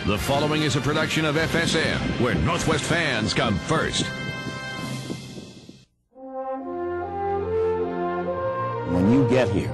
The following is a production of FSM, where Northwest fans come first. When you get here,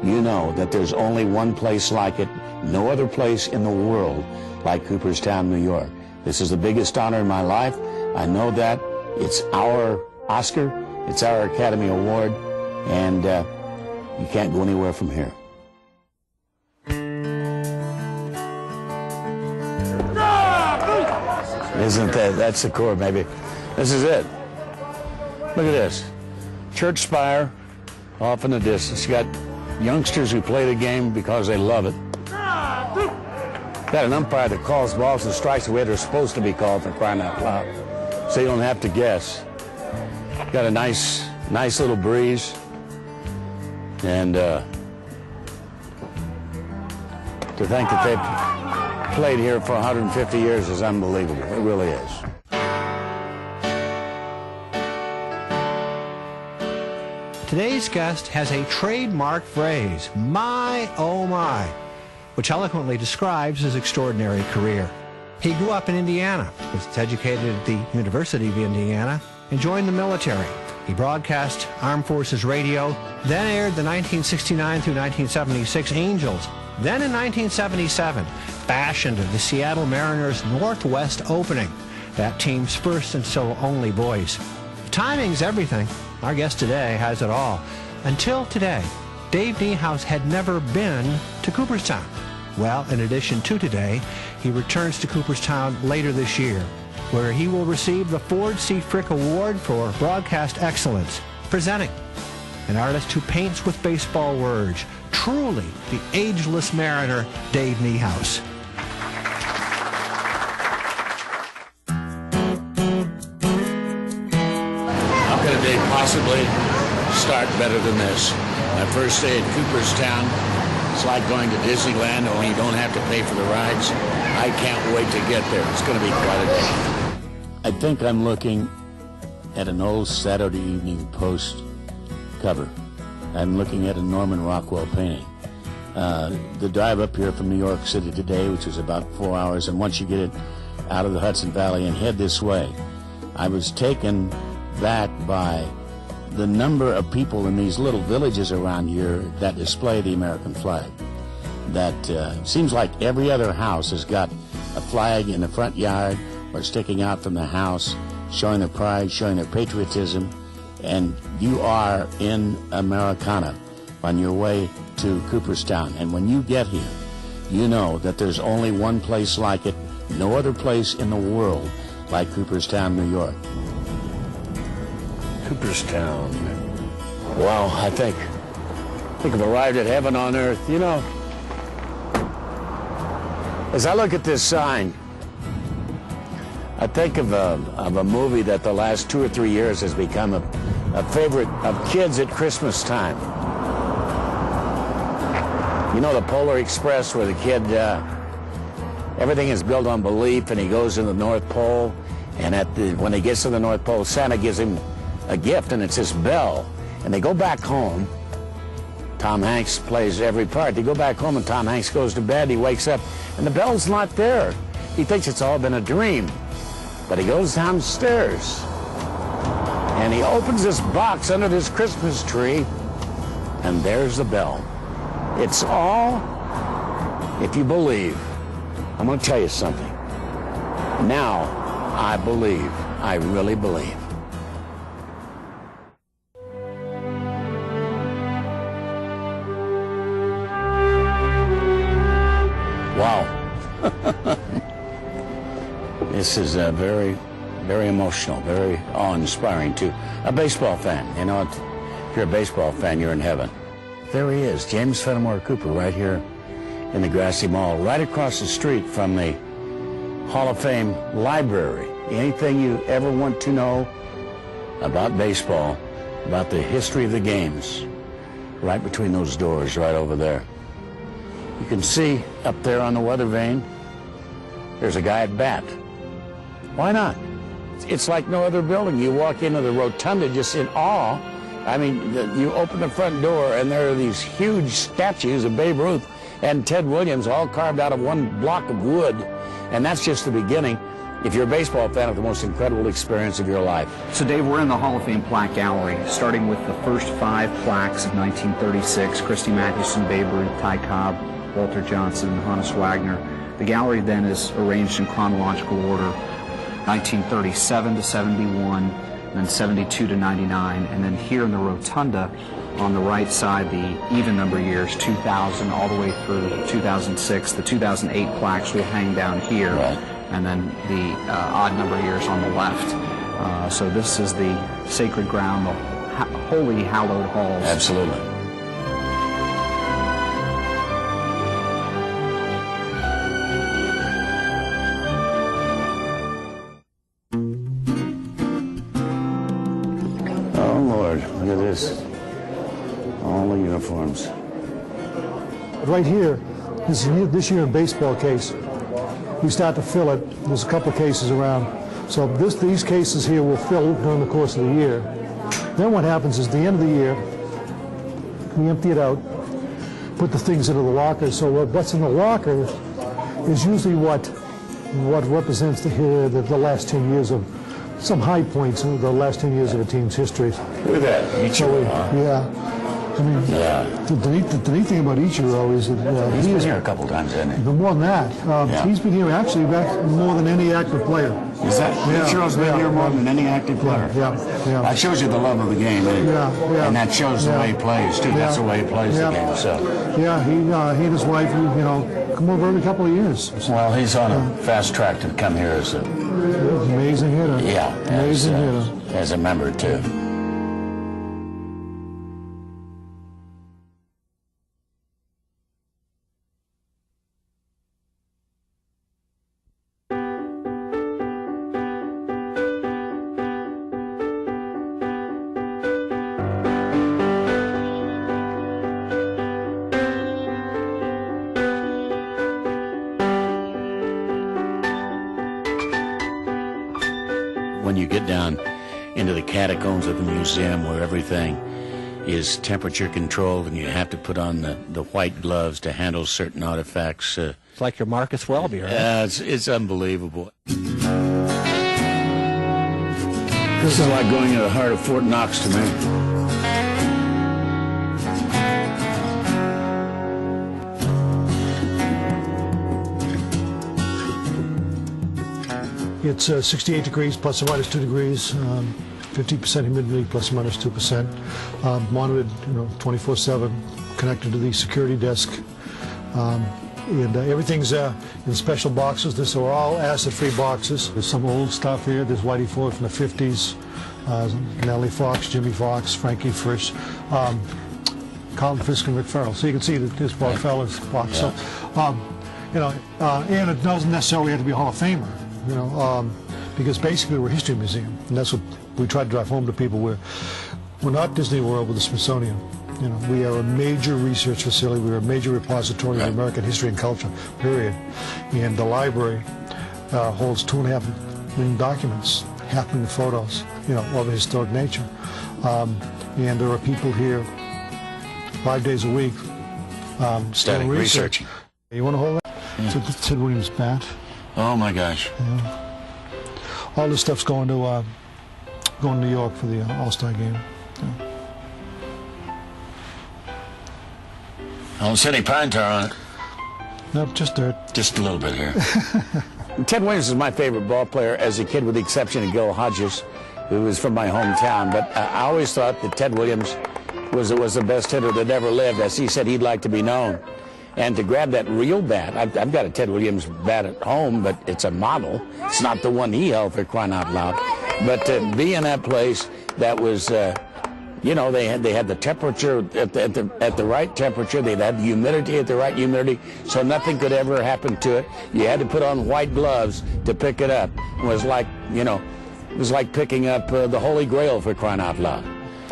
you know that there's only one place like it, no other place in the world like Cooperstown, New York. This is the biggest honor in my life. I know that. It's our Oscar, it's our Academy Award, and you can't go anywhere from here. Isn't that's the core, maybe. This is it. Look at this. Church spire off in the distance. You got youngsters who play the game because they love it. Got an umpire that calls balls and strikes the way they're supposed to be called, for crying out loud. So you don't have to guess. Got a nice little breeze. And to think that they've played here for 150 years is unbelievable. It really is. Today's guest has a trademark phrase, my oh my, which eloquently describes his extraordinary career. He grew up in Indiana, was educated at the University of Indiana, and joined the military. He broadcast Armed Forces Radio, then aired the 1969 through 1976 Angels. Then in 1977, fashioned the Seattle Mariners' Northwest opening, that team's first and still only voice. Timing's everything. Our guest today has it all. Until today, Dave Niehaus had never been to Cooperstown. Well, in addition to today, he returns to Cooperstown later this year, where he will receive the Ford C. Frick Award for Broadcast Excellence, presenting an artist who paints with baseball words, truly the ageless Mariner, Dave Niehaus. How could a day possibly start better than this? My first day at Cooperstown, it's like going to Disneyland, only you don't have to pay for the rides. I can't wait to get there. It's going to be quite a day. I think I'm looking at an old Saturday Evening Post cover. I'm looking at a Norman Rockwell painting. The drive up here from New York City today, which was about 4 hours, and once you get it out of the Hudson Valley and head this way, I was taken back by the number of people in these little villages around here that display the American flag. That seems like every other house has got a flag in the front yard or sticking out from the house, showing their pride, showing their patriotism, and you are in Americana on your way to Cooperstown. And when you get here, you know that there's only one place like it, no other place in the world like Cooperstown, New York. Cooperstown. Wow, I think I've arrived at heaven on earth. You know, as I look at this sign, I think of a movie that the last 2 or 3 years has become a favorite of kids at Christmas time. You know, the Polar Express, where the kid, everything is built on belief, and he goes to the North Pole, and when he gets to the North Pole, Santa gives him a gift, and it's this bell. And they go back home. Tom Hanks plays every part. They go back home, and Tom Hanks goes to bed. He wakes up, and the bell's not there. He thinks it's all been a dream. But he goes downstairs, and he opens this box under this Christmas tree, and there's the bell. It's all if you believe. I'm going to tell you something. Now, I believe. I really believe. Wow. This is very, very emotional, very awe-inspiring to a baseball fan. You know, if you're a baseball fan, you're in heaven. There he is, James Fenimore Cooper, right here in the Grassy Mall, right across the street from the Hall of Fame library. Anything you ever want to know about baseball, about the history of the games, right between those doors, right over there. You can see up there on the weather vane, there's a guy at bat. Why not? It's like no other building. You walk into the rotunda just in awe. I mean, you open the front door, and there are these huge statues of Babe Ruth and Ted Williams, all carved out of one block of wood. And that's just the beginning. If you're a baseball fan, of the most incredible experience of your life. So, Dave, we're in the Hall of Fame plaque gallery, starting with the first 5 plaques of 1936, Christy Mathewson, Babe Ruth, Ty Cobb, Walter Johnson, Honus Wagner. The gallery then is arranged in chronological order, 1937 to 71, then 72 to 99, and then here in the rotunda, on the right side, the even number years, 2000 all the way through 2006. The 2008 plaques will hang down here. Right. And then the odd number years on the left. So this is the sacred ground, the holy hallowed halls. Absolutely. Oh, Lord, look at this. All the uniforms. Right here, this year in baseball case, we start to fill it. There's a couple of cases around. So these cases here will fill during the course of the year. Then what happens is at the end of the year, we empty it out, put the things into the locker. So what's in the locker is usually what represents the last 10 years of some high points in the last 10 years of a team's history. Look at that. Ichiro, huh? Yeah. I mean, the neat thing about Ichiro is that he's been here a couple times, hasn't he? But more than that, he's been here actually back more than any active player. Is that Ichiro's been here more than any active player? Yeah. That shows you the love of the game, and that shows the way he plays too. That's the way he plays the game. So yeah, he and his wife, come over every couple of years. Well, he's on a fast track to come here as a amazing hitter. Yeah, amazing hitter. As a member too. When you get down into the catacombs of the museum where everything is temperature controlled and you have to put on the white gloves to handle certain artifacts. It's like your Marcus Welby, right? It's unbelievable. This is like going into the heart of Fort Knox to me. It's 68 degrees plus or minus 2 degrees, 50% humidity plus or minus 2%. Monitored, 24/7, connected to the security desk, and everything's in special boxes. These are all acid-free boxes. There's some old stuff here. There's Whitey Ford from the 50s, Nellie Fox, Jimmy Fox, Frankie Frisch, Carlton Fisk, and Rick Farrell. So you can see that this fella's box. Yeah. So, and it doesn't necessarily have to be a Hall of Famer. Because basically we're a history museum, and that's what we try to drive home to people. We're not Disney World with the Smithsonian. We are a major research facility. We're a major repository of American history and culture, period. And the library holds 2.5 million documents, 500 million photos, of a historic nature. And there are people here 5 days a week Studying, researching. You want to hold that? Yeah. So this is Ted Williams' bat. Oh my gosh! Yeah. All this stuff's going to New York for the All-Star game. Yeah. I don't see any pine tar on it. Nope, just dirt. Just a little bit here. Ted Williams is my favorite ball player as a kid, with the exception of Gil Hodges, who was from my hometown. But I always thought that Ted Williams was the best hitter that ever lived. As he said, he'd like to be known. And to grab that real bat, I've got a Ted Williams bat at home, but it's a model. It's not the one he held, for crying out loud. But to be in that place, that was, they had the temperature at the right temperature. They had the humidity at the right humidity, so nothing could ever happen to it. You had to put on white gloves to pick it up. It was like, it was like picking up the Holy Grail, for crying out loud.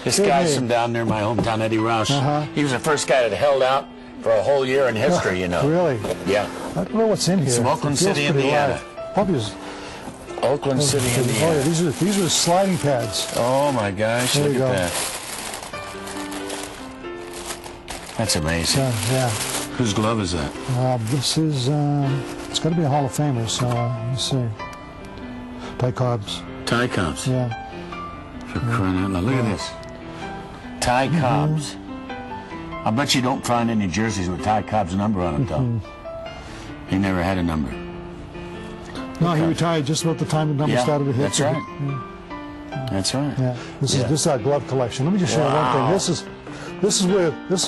This guy's from down near my hometown, Eddie Rouse. He was the first guy that held out for a whole year in history, Really? Yeah. I don't know what's in here. It's from Oakland City, Indiana. Probably Oakland City, Indiana. Oh, yeah, these are sliding pads. Oh my gosh, there look at that. That's amazing. Yeah. Whose glove is that? This is, it's got to be a Hall of Famer, so let me see. Ty Cobb's. Ty Cobb's? Yeah. For crying out loud. Look at this. Ty Cobb's. I bet you don't find any jerseys with Ty Cobb's number on it, though. He never had a number. No, he retired just about the time the number started to hit. That's right. That's right. Yeah. This is our glove collection. Let me just show you one thing. This is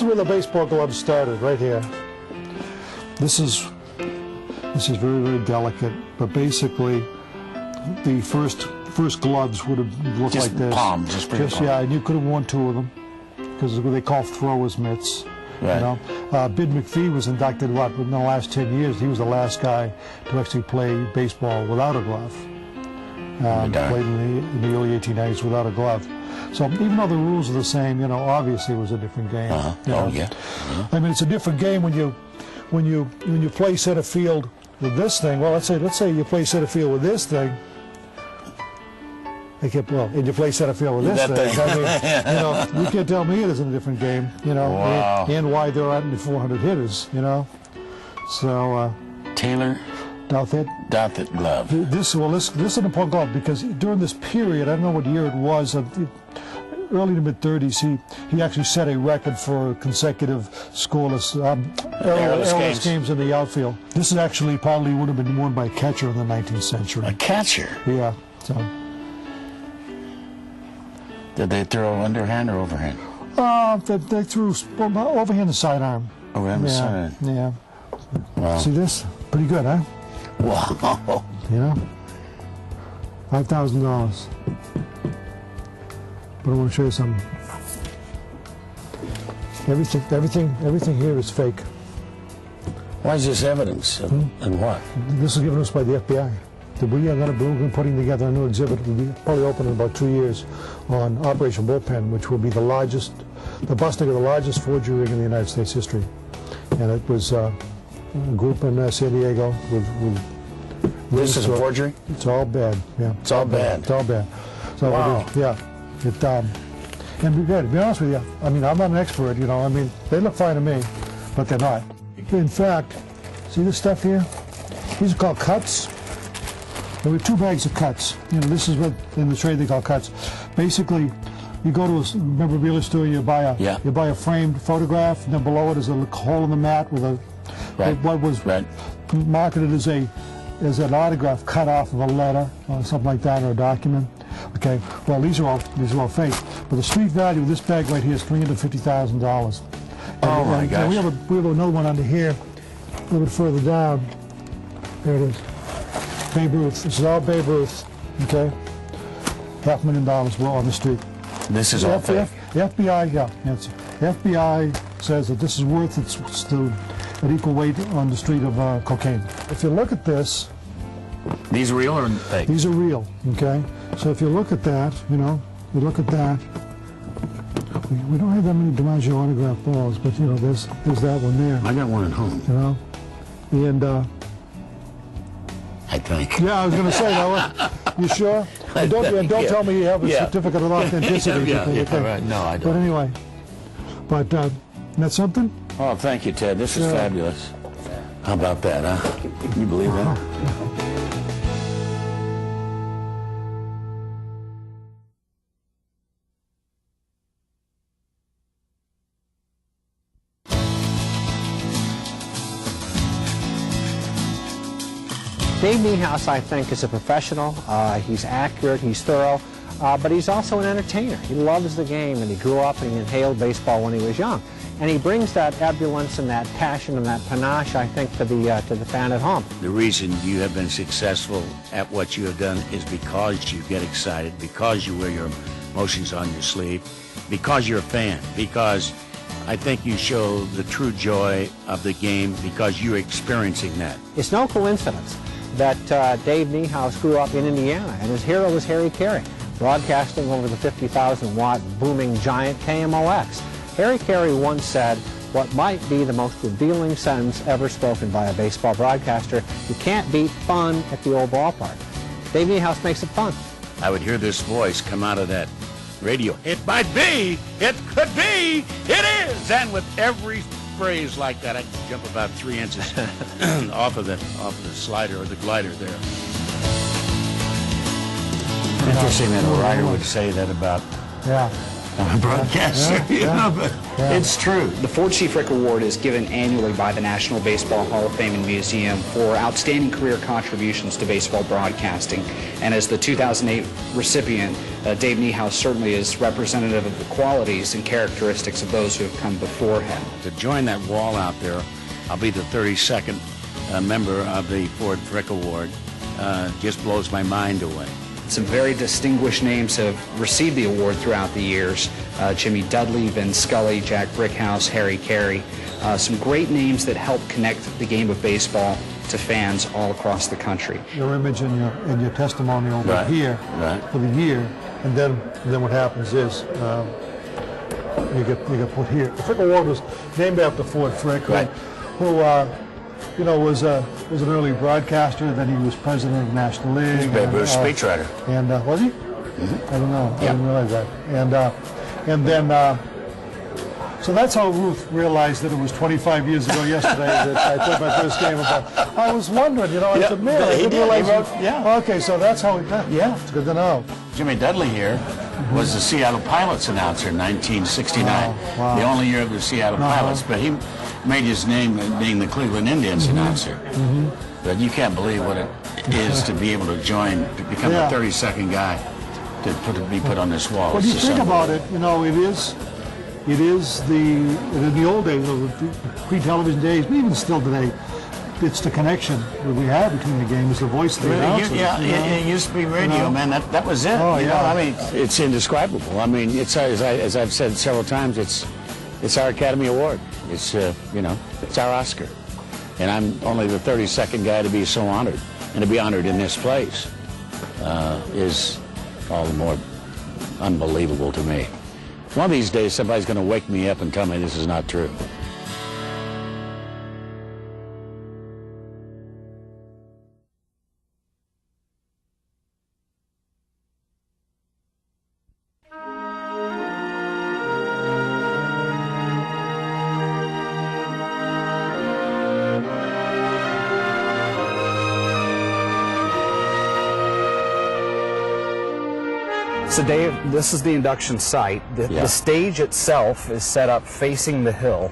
where the baseball gloves started, right here. This is very, very delicate, but basically the first gloves would have looked like this. Palms, just palms. Yeah, and you could have worn two of them because they call throwers mitts. Right. You know, Bid McPhee was inducted in the last 10 years. He was the last guy to actually play baseball without a glove. Played in the early 1890s without a glove. So even though the rules are the same, obviously it was a different game. I mean, it's a different game when you play center field with this thing. Well, let's say you play center field with this thing. And you play center field with this thing. I mean, you can't tell me it isn't a different game. Wow. And why there aren't 400 hitters. So Taylor Douthit glove. This is an important glove because during this period, I don't know what year it was, early to mid 30s, he actually set a record for consecutive scoreless errorless games in the outfield. This is actually probably would have been worn by a catcher in the 19th century. A catcher? Yeah. So. Did they throw underhand or overhand? They threw overhand and sidearm. Overhand and sidearm. Yeah. Wow. See this? Pretty good, huh? Wow. $5,000. But I want to show you something. Everything here is fake. Why is this evidence? And what? This was given us by the FBI. We are going to be putting together a new exhibit. It will be probably open in about 2 years on Operation Bullpen, which will be the busting of the largest forgery ring in the United States history. And it was a group in San Diego with this is a forgery? It's all bad. Yeah. It's all bad. It's all bad. So wow. And to be honest with you, I mean, I'm not an expert. I mean, they look fine to me, but they're not. In fact, see this stuff here? These are called cuts. There were 2 bags of cuts. This is what in the trade they call cuts. Basically, you go to a memorabilia store, you buy a framed photograph, and then below it is a hole in the mat with what was marketed as an autograph cut off of a letter or something like that, or a document. Okay, well these are all fake. But the street value of this bag right here is $350,000. Oh my gosh! We have another one under here, a little bit further down. There it is. Babe Ruth. This is all Babe Ruth. Okay, $500,000 were on the street. This is all fake. The FBI, the FBI says that this is worth an equal weight on the street of cocaine. If you look at this, these are real or fake? These are real. Okay, so if you look at that, you look at that. We don't have that many DiMaggio autograph balls, but there's that one there. I got one at home. And I think. Yeah, I was going to say that. You sure? Don't tell me you have a certificate of authenticity. Right. No, I don't. But anyway, that's something? Oh, thank you, Ted. This is fabulous. How about that, huh? Can you believe that? Dave Niehaus, I think, is a professional. He's accurate, he's thorough, but he's also an entertainer. He loves the game, and he grew up and he inhaled baseball when he was young. And he brings that ebullience and that passion and that panache, I think, to the fan at home. The reason you have been successful at what you have done is because you get excited, because you wear your emotions on your sleeve, because you're a fan, because I think you show the true joy of the game because you're experiencing that. It's no coincidence that Dave Niehaus grew up in Indiana, and his hero was Harry Carey, broadcasting over the 50,000-watt booming giant KMOX. Harry Carey once said what might be the most revealing sentence ever spoken by a baseball broadcaster: "You can't beat fun at the old ballpark." Dave Niehaus makes it fun. I would hear this voice come out of that radio. It might be, it could be, it is. And with every sprays like that, I can jump about 3 inches off of the slider or the glider there. Interesting that a writer would say that about a broadcaster, you know, but it's true. The Ford C. Frick Award is given annually by the National Baseball Hall of Fame and Museum for outstanding career contributions to baseball broadcasting. And as the 2008 recipient, Dave Niehaus certainly is representative of the qualities and characteristics of those who have come before him. To join that wall out there, I'll be the 32nd member of the Ford Frick Award. Just blows my mind away. Some very distinguished names have received the award throughout the years. Jimmy Dudley, Vin Scully, Jack Brickhouse, Harry Carey. Some great names that help connect the game of baseball to fans all across the country. Your image and your testimony over here for the year, and then what happens is you get put here. The Frick Award was named after Ford Frick, who you know, was an early broadcaster. Then he was president of the National League. He was a speechwriter. And was he? I don't know. I didn't realize that. And then so that's how Ruth realized that it was 25 years ago yesterday that I played my first game. I was wondering, you know, I said, man, I didn't realize. Okay, so that's how. It's good to know. Jimmy Dudley here was the Seattle Pilots announcer in 1969. The only year of the Seattle Pilots, but he made his name being the Cleveland Indians announcer. But you can't believe what it is to be able to join, to become the 32nd guy to be put on this wall. When you think about it, you know, it is in the old days, the pre-television days, but even still today, it's the connection that we have between the games, the voice of the announcers. It used to be radio, man. That was it. You know, I mean, it's indescribable. I mean, it's as I've said several times, it's our Academy Award. It's you know, it's our Oscar, and I'm only the 32nd guy to be so honored, and to be honored in this place is all the more unbelievable to me. One of these days, somebody's going to wake me up and tell me this is not true. So Dave, this is the induction site. The stage itself is set up facing the hill,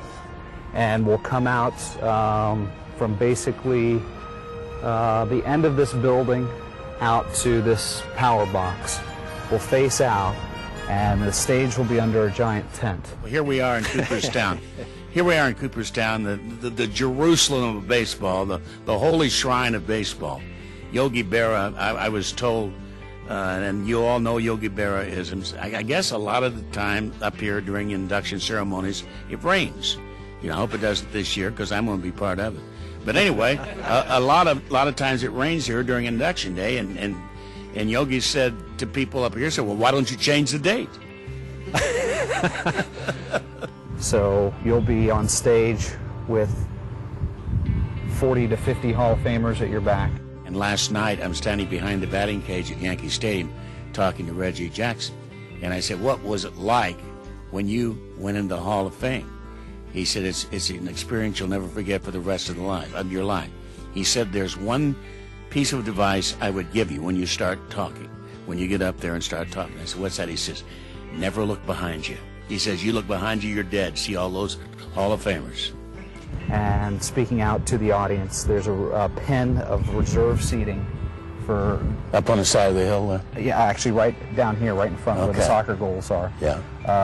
and will come out from basically the end of this building out to this power box. We'll face out, and the stage will be under a giant tent. Well, here we are in Cooperstown. Here we are in Cooperstown, the Jerusalem of baseball, the holy shrine of baseball. Yogi Berra, I was told, and you all know Yogi Berra is, I guess a lot of the time up here during induction ceremonies, it rains. You know, I hope it doesn't this year because I'm going to be part of it. But anyway, a lot of times it rains here during induction day, and Yogi said to people up here, well, why don't you change the date? So you'll be on stage with 40 to 50 Hall of Famers at your back. And last night, I'm standing behind the batting cage at Yankee Stadium talking to Reggie Jackson. And I said, what was it like when you went into the Hall of Fame? He said, it's an experience you'll never forget for the rest of your life. He said, there's one piece of advice I would give you when you start talking, when you get up there and start talking. I said, what's that? He says, never look behind you. He says, you look behind you, you're dead. See all those Hall of Famers. And speaking out to the audience, there's a pen of reserve seating for... Up on the side of the hill there? Yeah, actually right down here, right in front where the soccer goals are. Yeah.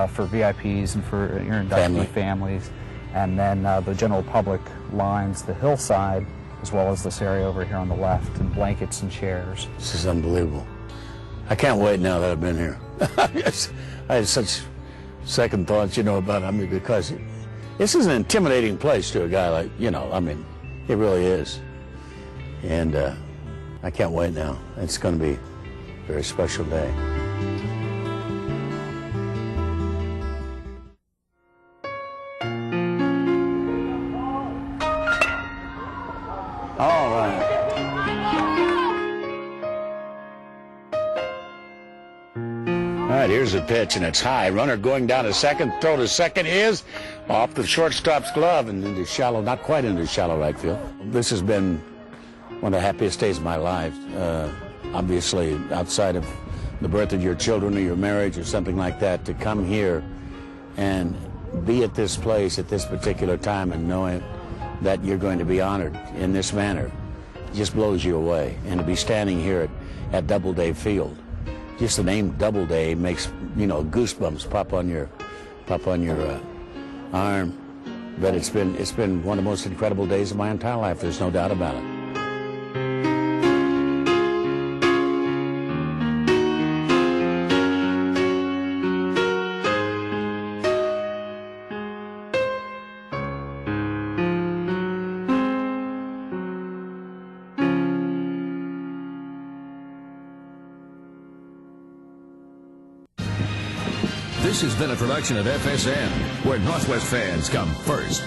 For VIPs and for your inductee families. And then the general public lines the hillside, as well as this area over here on the left, and blankets and chairs. This is unbelievable. I can't wait now that I've been here. I had such second thoughts, you know, about, I mean, because this is an intimidating place to a guy like, you know, I mean, it really is. And I can't wait now. It's going to be a very special day. All right. All right, here's the pitch, and it's high. Runner going down to second. Throw to second is off the shortstop's glove and into shallow, not quite into shallow right field. This has been one of the happiest days of my life. Obviously, outside of the birth of your children or your marriage or something like that, to come here and be at this place at this particular time and knowing that you're going to be honored in this manner just blows you away. And to be standing here at Doubleday Field, just the name Doubleday makes, you know, goosebumps pop on your arm. But it's been one of the most incredible days of my entire life. There's no doubt about it. This has been a production of FSM, where Northwest fans come first.